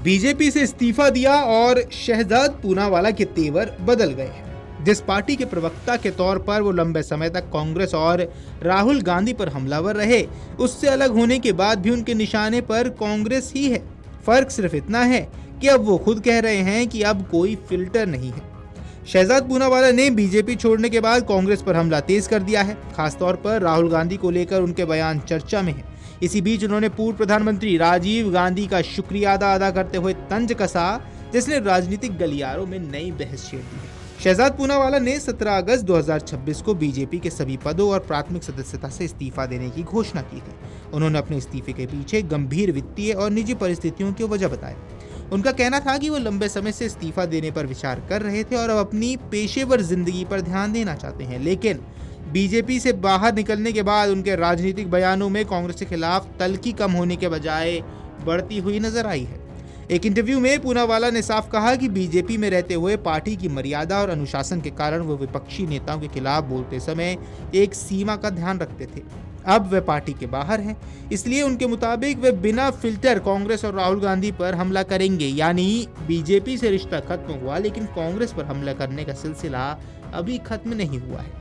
BJP से इस्तीफा दिया और शहजाद पूनावाला के तेवर बदल गए हैं। जिस पार्टी के प्रवक्ता के तौर पर वो लंबे समय तक कांग्रेस और राहुल गांधी पर हमलावर रहे, उससे अलग होने के बाद भी उनके निशाने पर कांग्रेस ही है। फर्क सिर्फ इतना है कि अब वो खुद कह रहे हैं कि अब कोई फिल्टर नहीं है। शहजाद पूनावाला ने बीजेपी छोड़ने के बाद कांग्रेस पर हमला तेज कर दिया है। खासतौर पर राहुल गांधी को लेकर उनके बयान चर्चा में है। इसी बीच उन्होंने पूर्व प्रधानमंत्री राजीव गांधी का शुक्रिया अदा करते हुए तंज कसा, जिसने राजनीतिक गलियारों में नई बहस छेड़ दी है। शहजाद पूनावाला ने 17 अगस्त 2026 को बीजेपी के सभी पदों और प्राथमिक सदस्यता से इस्तीफा देने की घोषणा की थी। उन्होंने अपने इस्तीफे के पीछे गंभीर वित्तीय और निजी परिस्थितियों की वजह बताई। उनका कहना था कि वो लंबे समय से इस्तीफा देने पर विचार कर रहे थे और अब अपनी पेशेवर जिंदगी पर ध्यान देना चाहते हैं, लेकिन बीजेपी से बाहर निकलने के बाद उनके राजनीतिक बयानों में कांग्रेस के खिलाफ तल्खी कम होने के बजाय बढ़ती हुई नजर आई है। एक इंटरव्यू में पूनावाला ने साफ कहा कि बीजेपी में रहते हुए पार्टी की मर्यादा और अनुशासन के कारण वो विपक्षी नेताओं के खिलाफ बोलते समय एक सीमा का ध्यान रखते थे। अब वे पार्टी के बाहर हैं, इसलिए उनके मुताबिक वे बिना फिल्टर कांग्रेस और राहुल गांधी पर हमला करेंगे। यानी बीजेपी से रिश्ता खत्म हुआ, लेकिन कांग्रेस पर हमला करने का सिलसिला अभी खत्म नहीं हुआ है।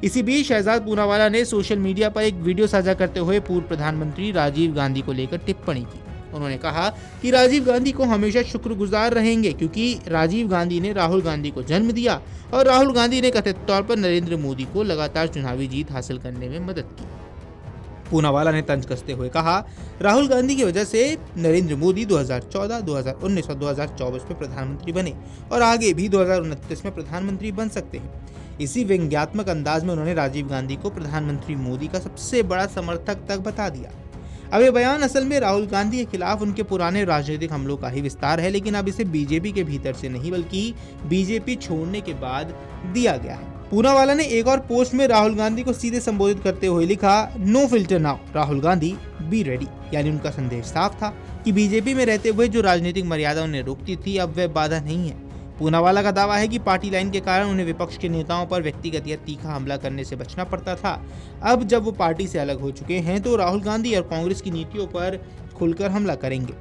इसी बीच शहजाद पूनावाला ने सोशल मीडिया पर एक वीडियो साझा करते हुए पूर्व प्रधानमंत्री राजीव गांधी को लेकर टिप्पणी की। उन्होंने कहा कि राजीव गांधी को हमेशा शुक्रगुजार रहेंगे, क्योंकि राजीव गांधी ने राहुल गांधी को जन्म दिया और राहुल गांधी ने कथित तौर पर नरेंद्र मोदी को लगातार चुनावी जीत हासिल करने में मदद की। पूनावाला ने तंज कसते हुए कहा, राहुल गांधी की वजह से नरेंद्र मोदी 2014, 2019 और 2024 में प्रधानमंत्री बने और आगे भी 2029 में प्रधानमंत्री बन सकते हैं। इसी व्यंग्यात्मक अंदाज में उन्होंने राजीव गांधी को प्रधानमंत्री मोदी का सबसे बड़ा समर्थक तक बता दिया। अब ये बयान असल में राहुल गांधी के खिलाफ उनके पुराने राजनीतिक हमलों का ही विस्तार है, लेकिन अब इसे बीजेपी के भीतर से नहीं बल्कि बीजेपी छोड़ने के बाद दिया गया है। पूनावाला ने एक और पोस्ट में राहुल गांधी को सीधे संबोधित करते हुए लिखा, no filter now Rahul Gandhi, be ready. यानी उनका संदेश साफ था कि बीजेपी में रहते हुए जो राजनीतिक मर्यादा उन्हें रोकती थी, अब वह बाधा नहीं है। पूनावाला का दावा है कि पार्टी लाइन के कारण उन्हें विपक्ष के नेताओं पर व्यक्तिगत या तीखा हमला करने से बचना पड़ता था। अब जब वो पार्टी से अलग हो चुके हैं तो राहुल गांधी और कांग्रेस की नीतियों पर खुलकर हमला करेंगे।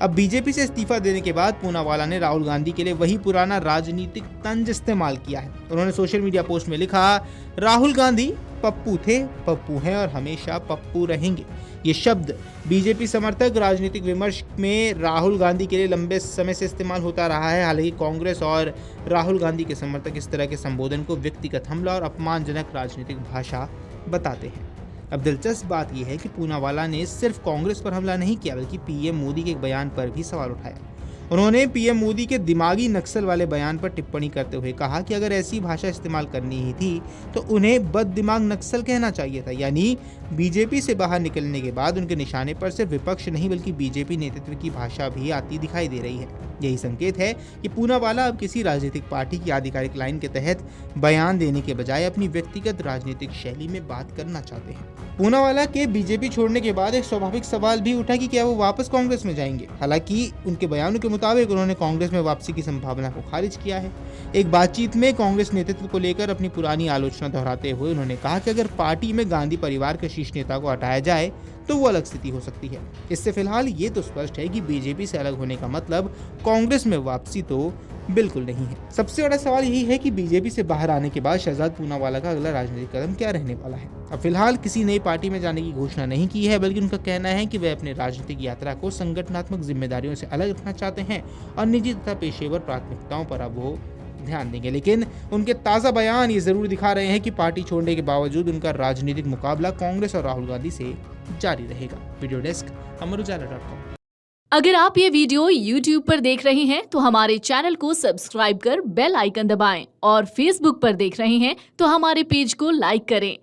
अब बीजेपी से इस्तीफा देने के बाद पूनावाला ने राहुल गांधी के लिए वही पुराना राजनीतिक तंज इस्तेमाल किया है। उन्होंने सोशल मीडिया पोस्ट में लिखा, राहुल गांधी पप्पू थे, पप्पू हैं और हमेशा पप्पू रहेंगे। ये शब्द बीजेपी समर्थक राजनीतिक विमर्श में राहुल गांधी के लिए लंबे समय से इस्तेमाल होता रहा है। हालांकि कांग्रेस और राहुल गांधी के समर्थक इस तरह के संबोधन को व्यक्तिगत हमला और अपमानजनक राजनीतिक भाषा बताते हैं। अब दिलचस्प बात यह है कि पूनावाला ने सिर्फ कांग्रेस पर हमला नहीं किया, बल्कि पीएम मोदी के एक बयान पर भी सवाल उठाया। उन्होंने पीएम मोदी के दिमागी नक्सल वाले बयान पर टिप्पणी करते हुए कहा कि अगर ऐसी भाषा इस्तेमाल करनी ही थी तो उन्हें बददिमाग नक्सल कहना चाहिए था। यानी बीजेपी से बाहर निकलने के बाद उनके निशाने पर सिर्फ विपक्ष नहीं बल्कि बीजेपी नेतृत्व की भाषा भी आती दिखाई दे रही है। यही संकेत है कि पूनावाला अब किसी राजनीतिक पार्टी की आधिकारिक लाइन के तहत बयान देने के बजाय अपनी व्यक्तिगत राजनीतिक शैली में बात करना चाहते हैं। पूनावाला के बीजेपी छोड़ने के बाद एक स्वाभाविक सवाल भी उठा कि क्या वो वापस कांग्रेस में जाएंगे। हालांकि उनके बयानों के मुताबिक उन्होंने कांग्रेस में वापसी की संभावना को खारिज किया है। एक बातचीत में कांग्रेस नेतृत्व को लेकर अपनी पुरानी आलोचना दोहराते हुए उन्होंने कहा कि अगर पार्टी में गांधी परिवार के शीर्ष नेता को हटाया जाए तो वो अलग स्थिति हो सकती है। इससे फिलहाल ये तो स्पष्ट है कि बीजेपी से अलग होने का मतलब कांग्रेस में वापसी तो बिल्कुल नहीं है। सबसे बड़ा सवाल यही है कि बीजेपी से बाहर आने के बाद शहजाद पूनावाला का अगला राजनीतिक कदम क्या रहने वाला है। अब फिलहाल किसी नई पार्टी में जाने की घोषणा नहीं की है, बल्कि उनका कहना है कि वे अपने राजनीतिक यात्रा को संगठनात्मक जिम्मेदारियों से अलग रखना चाहते हैं और निजी तथा पेशेवर प्राथमिकताओं पर अब वो ध्यान देंगे। लेकिन उनके ताज़ा बयान ये जरूर दिखा रहे हैं कि पार्टी छोड़ने के बावजूद उनका राजनीतिक मुकाबला कांग्रेस और राहुल गांधी से जारी रहेगा। Video desk Amarujala dot com. अगर आप ये वीडियो YouTube पर देख रहे हैं तो हमारे चैनल को सब्सक्राइब कर बेल आइकन दबाएं और Facebook पर देख रहे हैं तो हमारे पेज को लाइक करें।